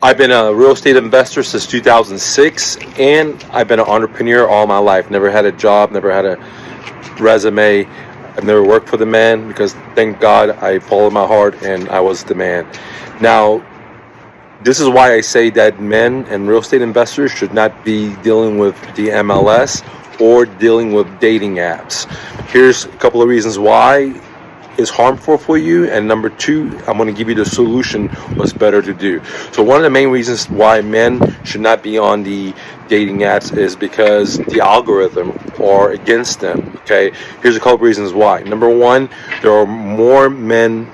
I've been a real estate investor since 2006, and I've been an entrepreneur all my life. Never had a job, never had a resume. I've never worked for the man because thank God I followed my heart and I was the man. Now, this is why I say that men and real estate investors should not be dealing with the MLS or dealing with dating apps. Here's a couple of reasons why is harmful for you, and number two, I'm going to give you the solution what's better to do. So one of the main reasons why men should not be on the dating apps is because the algorithm are against them. Okay, here's a couple of reasons why. Number one, there are more men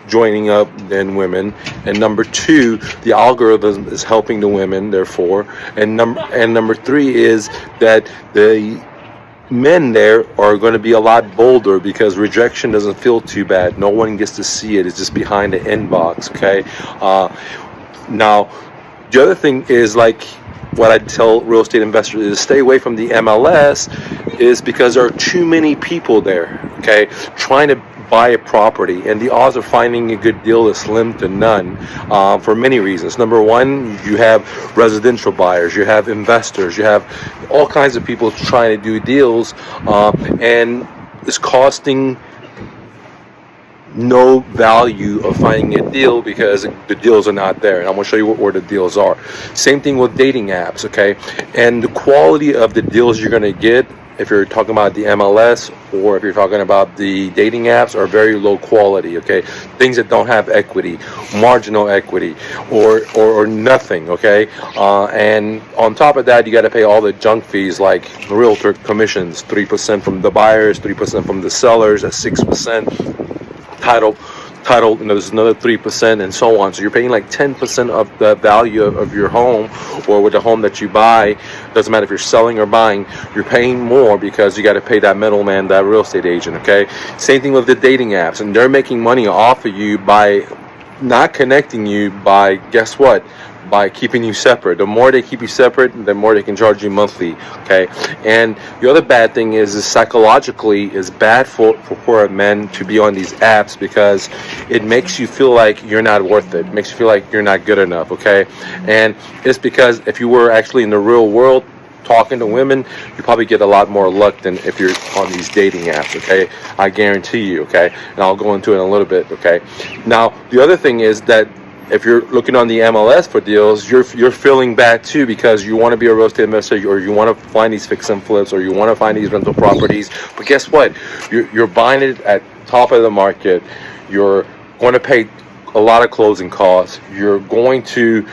joining up than women, and number two, the algorithm is helping the women, therefore, and number three is that the men there are going to be a lot bolder because rejection doesn't feel too bad. No one gets to see it. It's just behind the inbox. Okay. Now, the other thing is, like what I tell real estate investors is stay away from the MLS, is because there are too many people there. Okay, trying to buy a property, and the odds of finding a good deal is slim to none, for many reasons. Number one, you have residential buyers, you have investors, you have all kinds of people trying to do deals, and it's costing no value of finding a deal because the deals are not there, and I'm going to show you where the deals are. Same thing with dating apps, okay? And the quality of the deals you're going to get, if you're talking about the MLS or if you're talking about the dating apps, are very low quality, okay? Things that don't have equity, marginal equity, or nothing, okay? And on top of that, you got to pay all the junk fees like realtor commissions, 3% from the buyers, 3% from the sellers, that's 6%. Title, there's another 3% and so on. So you're paying like 10% of the value of your home, or with the home that you buy. Doesn't matter if you're selling or buying, you're paying more because you got to pay that middleman, that real estate agent, okay? Same thing with the dating apps, and they're making money off of you by not connecting you by, guess what? By keeping you separate. The more they keep you separate, the more they can charge you monthly, okay? And the other bad thing is psychologically is bad for men to be on these apps because it makes you feel like you're not worth it. It makes you feel like you're not good enough, okay? And it's because if you were actually in the real world talking to women, you probably get a lot more luck than if you're on these dating apps, okay? I guarantee you, okay? And I'll go into it in a little bit, okay? Now, the other thing is that if you're looking on the MLS for deals, you're feeling bad too because you want to be a real estate investor, or you want to find these fix and flips, or you want to find these rental properties. But guess what? You're buying it at top of the market. You're going to pay a lot of closing costs. You're going to,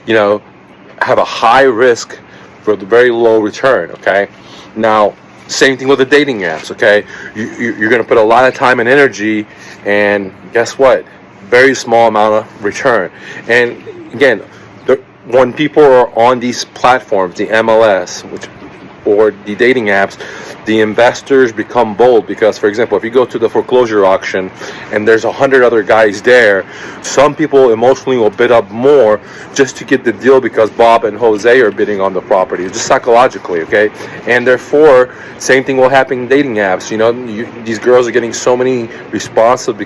have a high risk for the very low return. Okay. Now, same thing with the dating apps. Okay. You're going to put a lot of time and energy, and guess what? Very small amount of return. And again, when people are on these platforms, the MLS, or the dating apps, the investors become bold because, for example, if you go to the foreclosure auction and there's 100 other guys there, some people emotionally will bid up more just to get the deal because Bob and Jose are bidding on the property, just psychologically, okay? And therefore, same thing will happen in dating apps. These girls are getting so many responses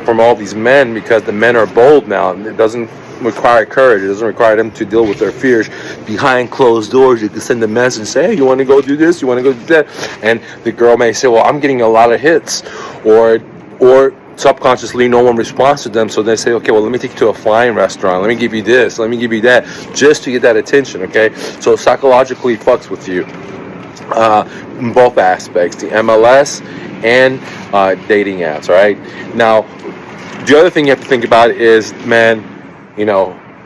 from all these men because the men are bold now, and it doesn't require courage. It doesn't require them to deal with their fears behind closed doors. You can send a message and say, hey, you want to go do this, you want to go do that, and the girl may say, well, I'm getting a lot of hits, or subconsciously no one responds to them, so they say, okay, well, let me take you to a fine restaurant, let me give you this, let me give you that, just to get that attention, okay? So psychologically fucks with you, in both aspects, the MLS and dating apps, all right? Now, the other thing you have to think about is, man,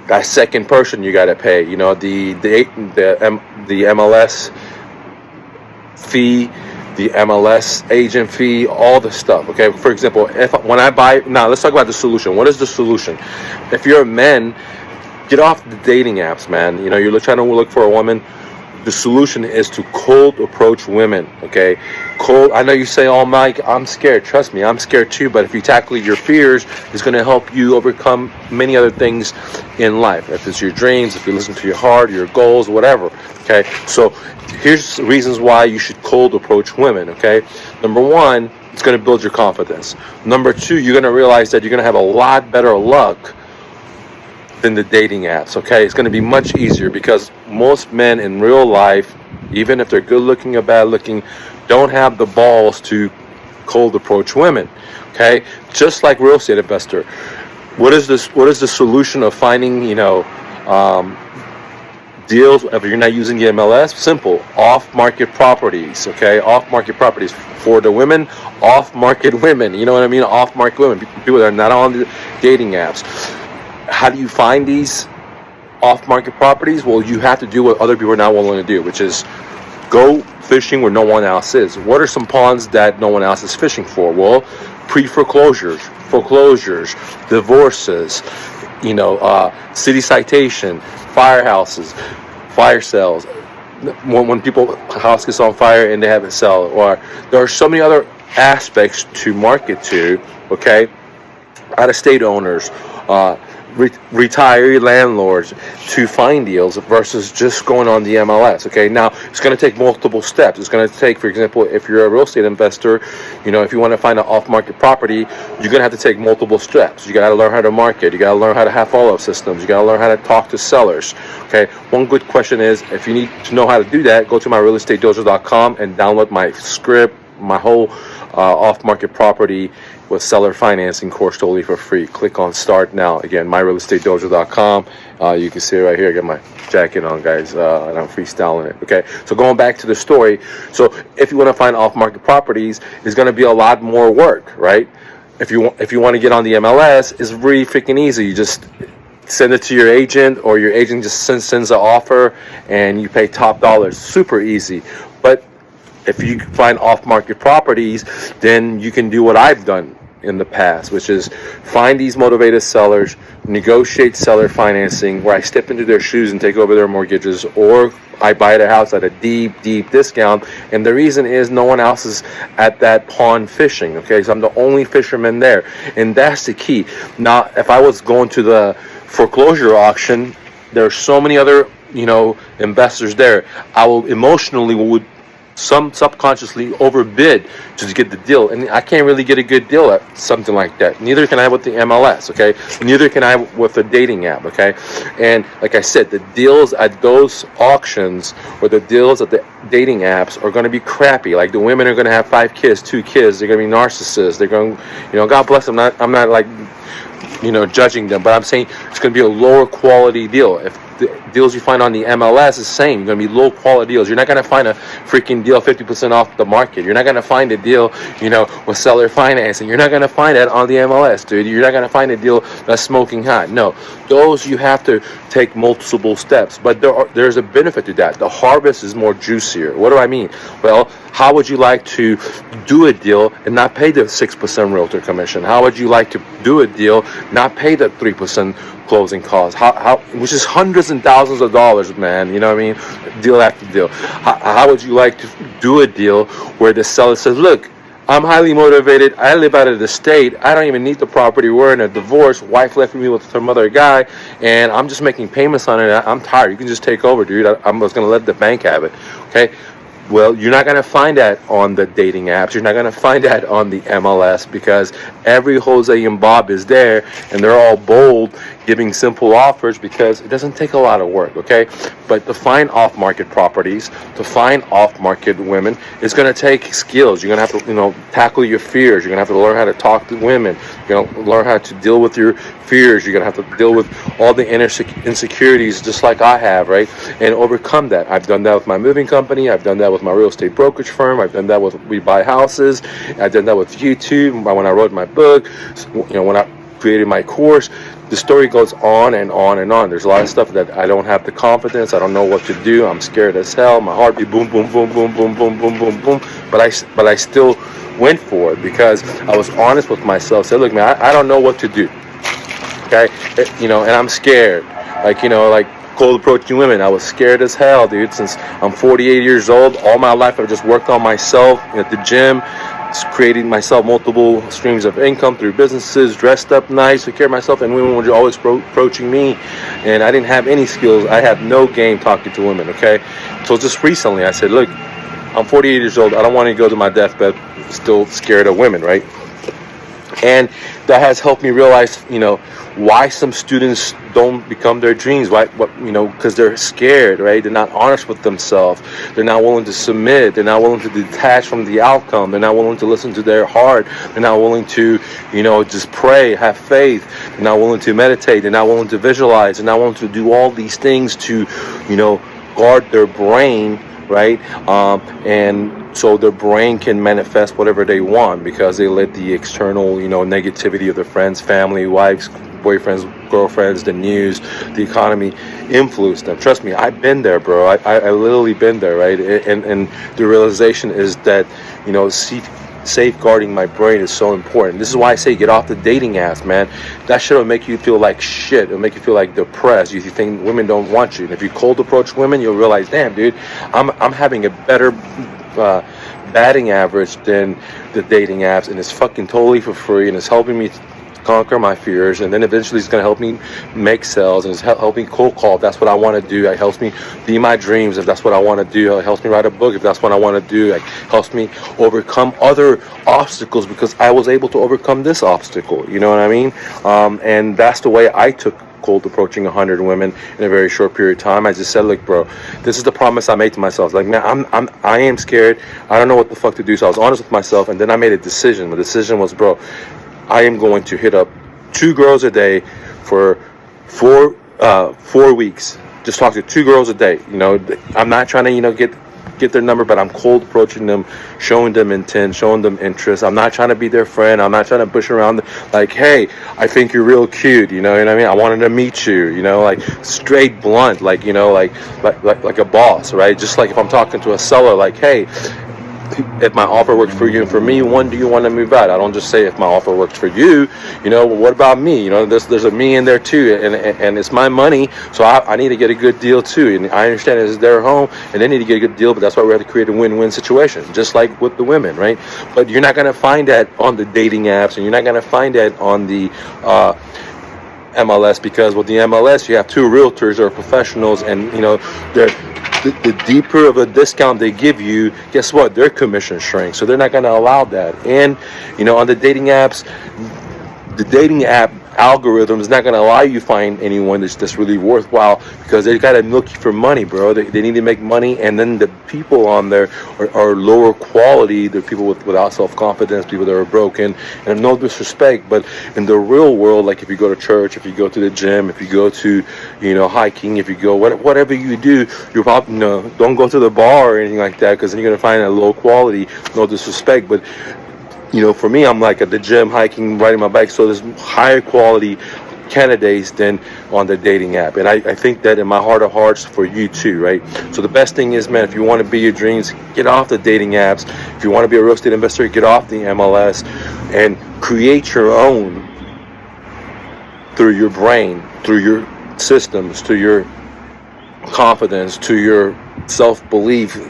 that second person you got to pay. The MLS fee, the MLS agent fee, all the stuff. Okay, for example, when I buy, now let's talk about the solution. What is the solution? If you're a man, get off the dating apps, man. You're trying to look for a woman. The solution is to cold approach women, okay? I know you say, oh, Mike, I'm scared. Trust me, I'm scared too. But if you tackle your fears, it's going to help you overcome many other things in life. If it's your dreams, if you listen to your heart, your goals, whatever, okay? So here's reasons why you should cold approach women, okay? Number one, it's going to build your confidence. Number two, you're going to realize that you're going to have a lot better luck than the dating apps, okay? It's going to be much easier because most men in real life, even if they're good looking or bad looking, don't have the balls to cold approach women, okay? Just like real estate investor. What is the solution of finding, deals if you're not using the MLS? Simple. Off-market properties, okay? Off-market properties for the women, off-market women, you know what I mean? Off-market women, people that are not on the dating apps. How do you find these off-market properties? Well, you have to do what other people are not willing to do, which is go fishing where no one else is. What are some ponds that no one else is fishing for? Well, pre-foreclosures, foreclosures, divorces, city citation, firehouses, fire sales. When people's house gets on fire and they have it sell, or there are so many other aspects to market to, okay? Out-of-state owners, retiree landlords to find deals versus just going on the MLS. Okay, now it's going to take multiple steps. It's going to take, for example, if you're a real estate investor, if you want to find an off-market property, you're going to have to take multiple steps. You got to learn how to market. You got to learn how to have follow-up systems. You got to learn how to talk to sellers. Okay, one good question is, if you need to know how to do that, go to myrealestatedojo.com and download my script, my whole off-market property with seller financing course totally for free. Click on start now. Again, myrealestatedojo.com. You can see it right here. I got my jacket on, guys, and I'm freestyling it. Okay, so going back to the story. So if you want to find off-market properties, it's going to be a lot more work, right? If you want to get on the MLS, it's really freaking easy. You just send it to your agent, or your agent just sends an offer, and you pay top dollars. Super easy. But if you find off-market properties, then you can do what I've done in the past, which is find these motivated sellers, negotiate seller financing, where I step into their shoes and take over their mortgages, or I buy their house at a deep discount. And the reason is no one else is at that pond fishing, okay? So I'm the only fisherman there, and that's the key. Now, if I was going to the foreclosure auction, there are so many other, investors there. I will emotionally would subconsciously overbid to get the deal, and I can't really get a good deal at something like that. Neither can I with the MLS, okay? Neither can I with a dating app, okay? And like I said, the deals at those auctions or the deals at the dating apps are going to be crappy. Like, the women are going to have 5 kids, 2 kids. They're going to be narcissists. They're going, God bless them. I'm not like, judging them, but I'm saying it's going to be a lower quality deal. If the deals you find on the MLS is the same, you're going to be low quality deals. You're not going to find a freaking deal 50% off the market. You're not going to find a deal, with seller financing. You're not going to find that on the MLS, dude. You're not going to find a deal that's smoking hot. No, those you have to take multiple steps, but there's a benefit to that. The harvest is more juicier. What do I mean? Well, how would you like to do a deal and not pay the 6% realtor commission? How would you like to do a deal, not pay the 3% closing costs? How which is hundreds and thousands of dollars, man. You know what I mean? Deal after deal. How would you like to do a deal where the seller says, look, I'm highly motivated. I live out of the state. I don't even need the property. We're in a divorce. Wife left me with some other guy, and I'm just making payments on it. I'm tired. You can just take over, dude. I'm just going to let the bank have it. Okay? Well, you're not going to find that on the dating apps. You're not going to find that on the MLS, because every Jose and Bob is there, and they're all bold, giving simple offers, because it doesn't take a lot of work, okay? But to find off-market properties, to find off-market women, it's going to take skills. You're going to have to, tackle your fears. You're going to have to learn how to talk to women. You're going to learn how to deal with your fears. You're going to have to deal with all the insecurities, just like I have, right? And overcome that. I've done that with my moving company. I've done that with my real estate brokerage firm. I've done that with We Buy Houses. I've done that with YouTube. When I wrote my book, when I created my course, the story goes on and on and on. There's a lot of stuff that I don't have the confidence. I don't know what to do. I'm scared as hell. My heart be boom, boom, boom, boom, boom, boom, boom, boom, boom. But I still went for it, because I was honest with myself. Said, look, man, I don't know what to do. Okay, and I'm scared. Like cold approaching women, I was scared as hell, dude. Since I'm 48 years old, all my life I've just worked on myself at the gym, creating myself multiple streams of income through businesses, dressed up nice, took care of myself, and women were always approaching me, and I didn't have any skills. I had no game talking to women, okay? So just recently I said, look, I'm 48 years old. I don't want to go to my deathbed still scared of women, right? And that has helped me realize, why some students don't become their dreams. Because they're scared, right? They're not honest with themselves. They're not willing to submit. They're not willing to detach from the outcome. They're not willing to listen to their heart. They're not willing to, just pray, have faith. They're not willing to meditate. They're not willing to visualize. They're not willing to do all these things to, guard their brain, right? And so their brain can manifest whatever they want, because they let the external, negativity of their friends, family, wives, boyfriends, girlfriends, the news, the economy influence them. Trust me, I've been there, bro. I literally been there, right? And the realization is that, safeguarding my brain is so important. This is why I say get off the dating apps, man. That shit will make you feel like shit. It'll make you feel like depressed. You think women don't want you. And if you cold approach women, you'll realize, damn, dude, I'm having a better batting average than the dating apps, and it's fucking totally for free, and it's helping me conquer my fears, and then eventually it's going to help me make sales, and it's helping cold call if that's what I want to do. It helps me be my dreams if that's what I want to do. It helps me write a book if that's what I want to do. It helps me overcome other obstacles because I was able to overcome this obstacle. You know what I mean? And that's the way I took cold approaching 100 women in a very short period of time. I just said, look, bro, this is the promise I made to myself. Like, man, I am scared. I don't know what the fuck to do. So I was honest with myself, and then I made a decision. The decision was, bro, I am going to hit up 2 girls a day for 4 weeks. Just talk to 2 girls a day. I'm not trying to, get their number, but I'm cold approaching them, showing them intent, showing them interest. I'm not trying to be their friend. I'm not trying to push around like, hey, I think you're real cute. You know what I mean? I wanted to meet you. Like straight blunt, like a boss, right? Just like if I'm talking to a seller, like, hey, if my offer works for you and for me, when do you want to move out? I don't just say if my offer works for you, what about me? There's a me in there too, and it's my money, so I need to get a good deal too. And I understand it's their home, and they need to get a good deal, but that's why we have to create a win-win situation, just like with the women, right? But you're not going to find that on the dating apps, and you're not going to find that on the MLS, because with the MLS, you have 2 realtors or professionals, and the deeper of a discount they give you, guess what? Their commission shrinks. So they're not going to allow that. And, on the dating apps, the dating app algorithm is not going to allow you to find anyone that's really worthwhile, because they got to look for money, bro. They need to make money, and then the people on there are lower quality. They're people without self-confidence, people that are broken, and no disrespect, but in the real world, like if you go to church, if you go to the gym, if you go to, hiking, if you go, whatever you do, you're probably, don't go to the bar or anything like that, because then you're going to find a low quality, no disrespect, but for me, I'm like at the gym, hiking, riding my bike, so there's higher quality candidates than on the dating app. And I think that in my heart of hearts for you too, right? So the best thing is, man, if you want to be your dreams, get off the dating apps. If you want to be a real estate investor, get off the MLS and create your own through your brain, through your systems, to your confidence, to your self-belief,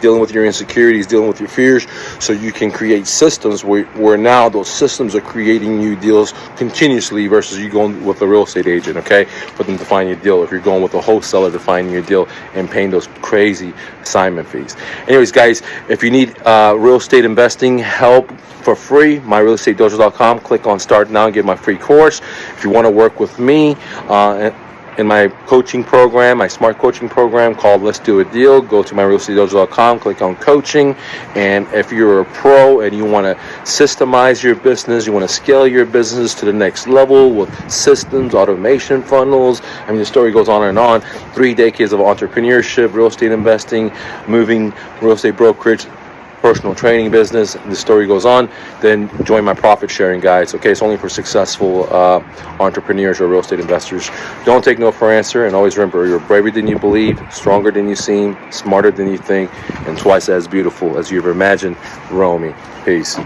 dealing with your insecurities, dealing with your fears, so you can create systems where now those systems are creating you deals continuously versus you going with a real estate agent, okay, for them to find your deal. If you're going with a wholesaler to find your deal and paying those crazy assignment fees. Anyways, guys, if you need real estate investing help for free, myrealestatedojo.com, click on start now and get my free course. If you want to work with me, in my coaching program, my smart coaching program called Let's Do a Deal, go to myrealestatedojo.com, click on coaching. And if you're a pro and you want to systemize your business, you want to scale your business to the next level with systems, automation funnels, the story goes on and on. 3 decades of entrepreneurship, real estate investing, moving, real estate brokerage, personal training business, the story goes on, then join my profit sharing guides. Okay, it's only for successful entrepreneurs or real estate investors. Don't take no for an answer, and always remember, you're braver than you believe, stronger than you seem, smarter than you think, and twice as beautiful as you ever imagined. Romy. Peace.